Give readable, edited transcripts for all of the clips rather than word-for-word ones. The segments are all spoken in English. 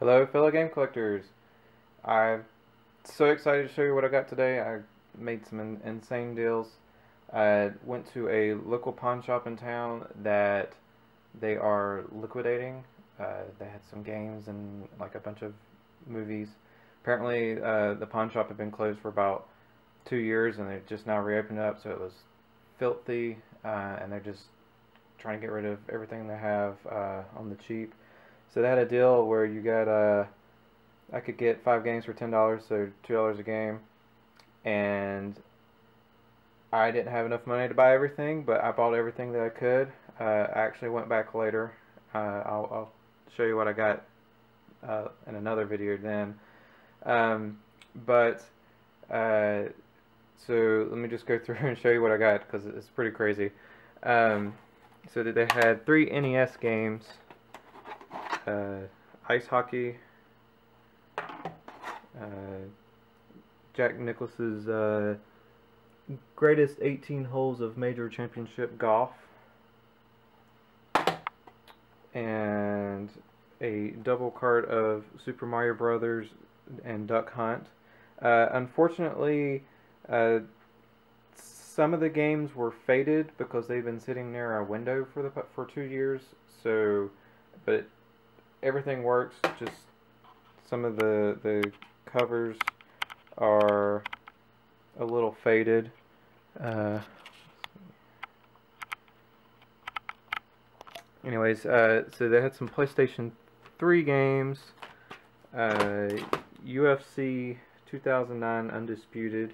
Hello, fellow game collectors. I'm so excited to show you what I got today. I made some insane deals. I went to a local pawn shop in town that they are liquidating. They had some games and like a bunch of movies. Apparently, the pawn shop had been closed for about 2 years, and they just now reopened up, so it was filthy, and they're just trying to get rid of everything they have on the cheap. So they had a deal where you got I could get 5 games for $10, so $2 a game, and I didn't have enough money to buy everything, but I bought everything that I could. I actually went back later. I'll show you what I got in another video then. So let me just go through and show you what I got, because it's pretty crazy. So they had 3 NES games. Ice hockey, Jack Nicklaus's greatest 18 holes of major championship golf, and a double card of Super Mario Brothers and Duck Hunt. Unfortunately, some of the games were faded because they've been sitting near a window for 2 years. So, but everything works. Just some of the covers are a little faded. Anyways, so they had some PlayStation 3 games. UFC 2009 Undisputed,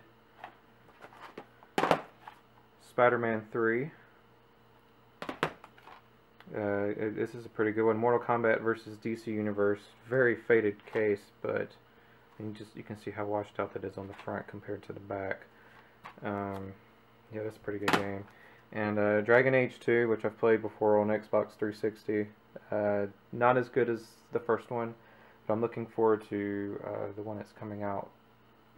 Spider-Man 3. This is a pretty good one. Mortal Kombat versus DC Universe. Very faded case, but you can see how washed out that is on the front compared to the back. Yeah, that's a pretty good game. And Dragon Age 2, which I've played before on Xbox 360. Not as good as the first one, but I'm looking forward to the one that's coming out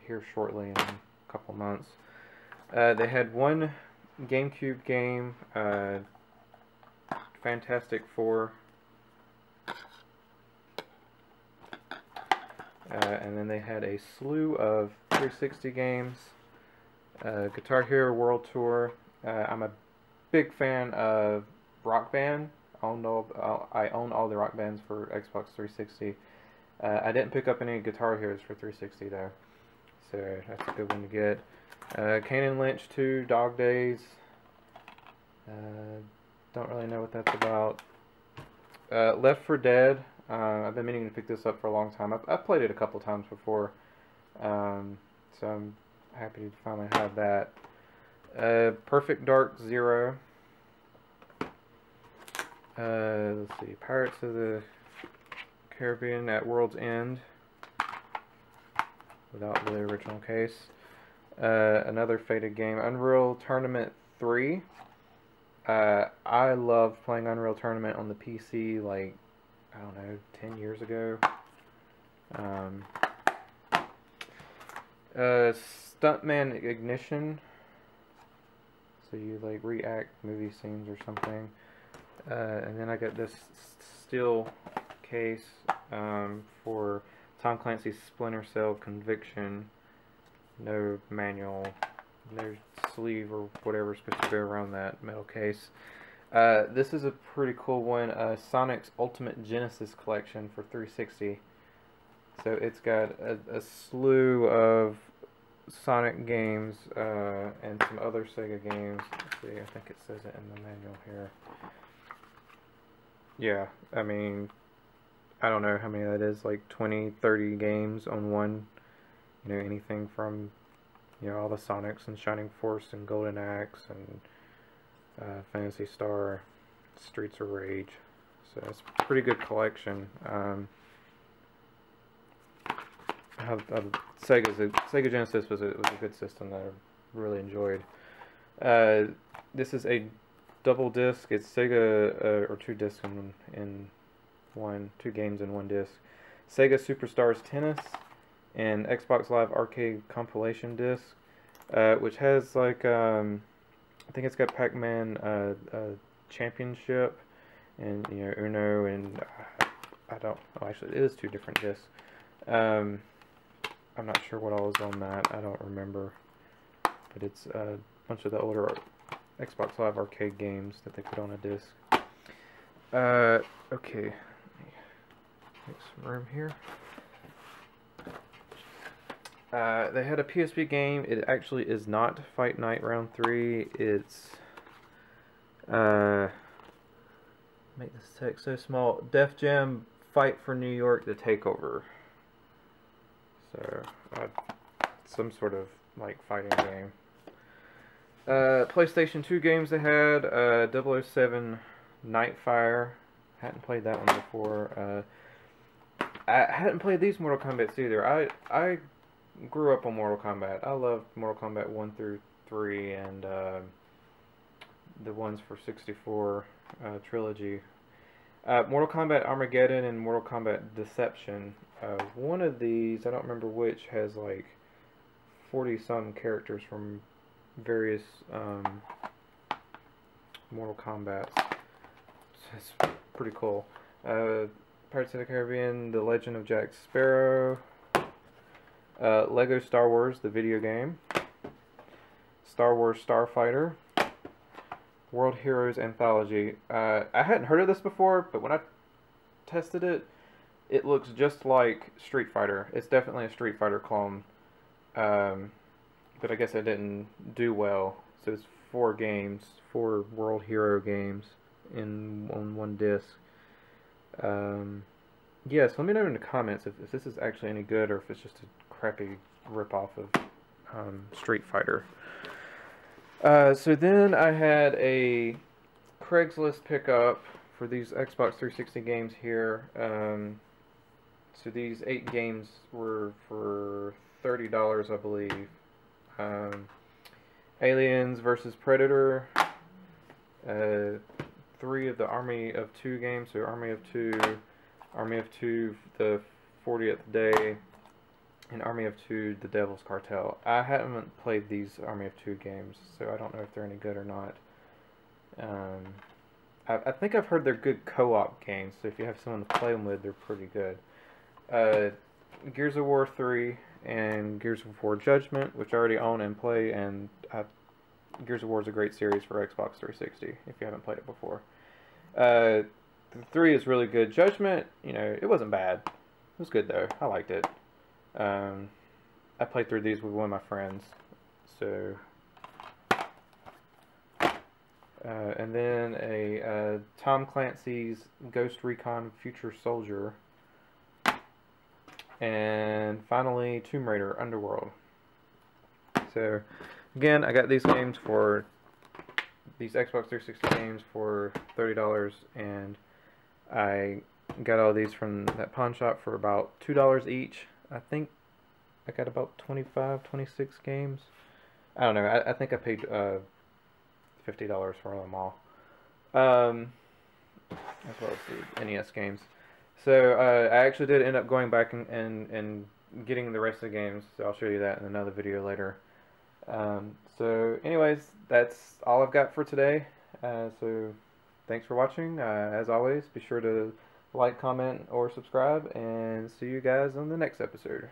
here shortly in a couple months. They had one GameCube game, Fantastic Four, and then they had a slew of 360 games. Guitar Hero World Tour. I'm a big fan of Rock Band. I own all the Rock Bands for Xbox 360. I didn't pick up any Guitar Heroes for 360 though, so that's a good one to get. Kane and Lynch 2, Dog Days. Don't really know what that's about. Left 4 Dead. I've been meaning to pick this up for a long time. I've played it a couple times before, so I'm happy to finally have that. Perfect Dark Zero. Let's see. Pirates of the Caribbean at World's End, without the original case. Another faded game. Unreal Tournament 3. I loved playing Unreal Tournament on the PC, like, I don't know, 10 years ago. Stuntman Ignition. So you, like, react movie scenes or something. And then I got this steel case for Tom Clancy's Splinter Cell Conviction. No manual, no sleeve or whatever is supposed to go around that metal case. This is a pretty cool one, Sonic's Ultimate Genesis Collection for 360. So it's got a slew of Sonic games and some other Sega games. Let's see, I think it says it in the manual here. Yeah, I mean, I don't know how many that is, like 20, 30 games on one. You know, anything from, you know, all the Sonics and Shining Force and Golden Axe and Phantasy Star, Streets of Rage. So it's a pretty good collection. Sega Genesis was a good system that I really enjoyed. This is a double disc. It's Sega, or 2 discs in one, 2 games in 1 disc. Sega Superstars Tennis and Xbox Live Arcade compilation disc, which has, like, I think it's got Pac-Man Championship and, you know, Uno, and I well, actually, it is 2 different discs. I'm not sure what all is on that. I don't remember. But it's a bunch of the older Xbox Live Arcade games that they put on a disc. Okay. Make some room here. They had a PSP game. It actually is not Fight Night Round 3. It's make this text so small. Def Jam Fight for New York: The Takeover. So some sort of like fighting game. PlayStation 2 games they had. 007 Nightfire. Hadn't played that one before. I hadn't played these Mortal Kombat either. I grew up on Mortal Kombat. I loved Mortal Kombat 1 through 3 and the ones for 64 trilogy. Mortal Kombat Armageddon and Mortal Kombat Deception. One of these, I don't remember which, has like 40-some characters from various Mortal Kombat. It's pretty cool. Pirates of the Caribbean, The Legend of Jack Sparrow, Lego Star Wars, the video game, Star Wars Starfighter, World Heroes Anthology. I hadn't heard of this before, but when I tested it, it looks just like Street Fighter. It's definitely a Street Fighter clone, but I guess it didn't do well. So it's 4 games, 4 World Hero games on one disc. Yes, let me know in the comments if this is actually any good or if it's just a crappy ripoff of Street Fighter. So then I had a Craigslist pickup for these Xbox 360 games here. So these 8 games were for $30, I believe. Aliens vs. Predator. 3 of the Army of 2 games, so Army of 2, the 40th Day, and Army of 2, The Devil's Cartel. I haven't played these Army of 2 games, so I don't know if they're any good or not. I think I've heard they're good co-op games, so if you have someone to play them with, they're pretty good. Gears of War 3 and Gears of War Judgment, which I already own and play, and Gears of War is a great series for Xbox 360 if you haven't played it before. 3 is really good. Judgment, you know, it wasn't bad. It was good though. I liked it. I played through these with one of my friends. So, and then a Tom Clancy's Ghost Recon Future Soldier. And finally, Tomb Raider Underworld. So, again, I got these games for these Xbox 360 games for $30, and I got all these from that pawn shop for about $2 each. I think I got about 25, 26 games. I don't know. I think I paid $50 for them all. As well as the NES games. So I actually did end up going back and getting the rest of the games. So I'll show you that in another video later. So anyways, that's all I've got for today. So thanks for watching. As always, be sure to like, comment, or subscribe, and see you guys on the next episode.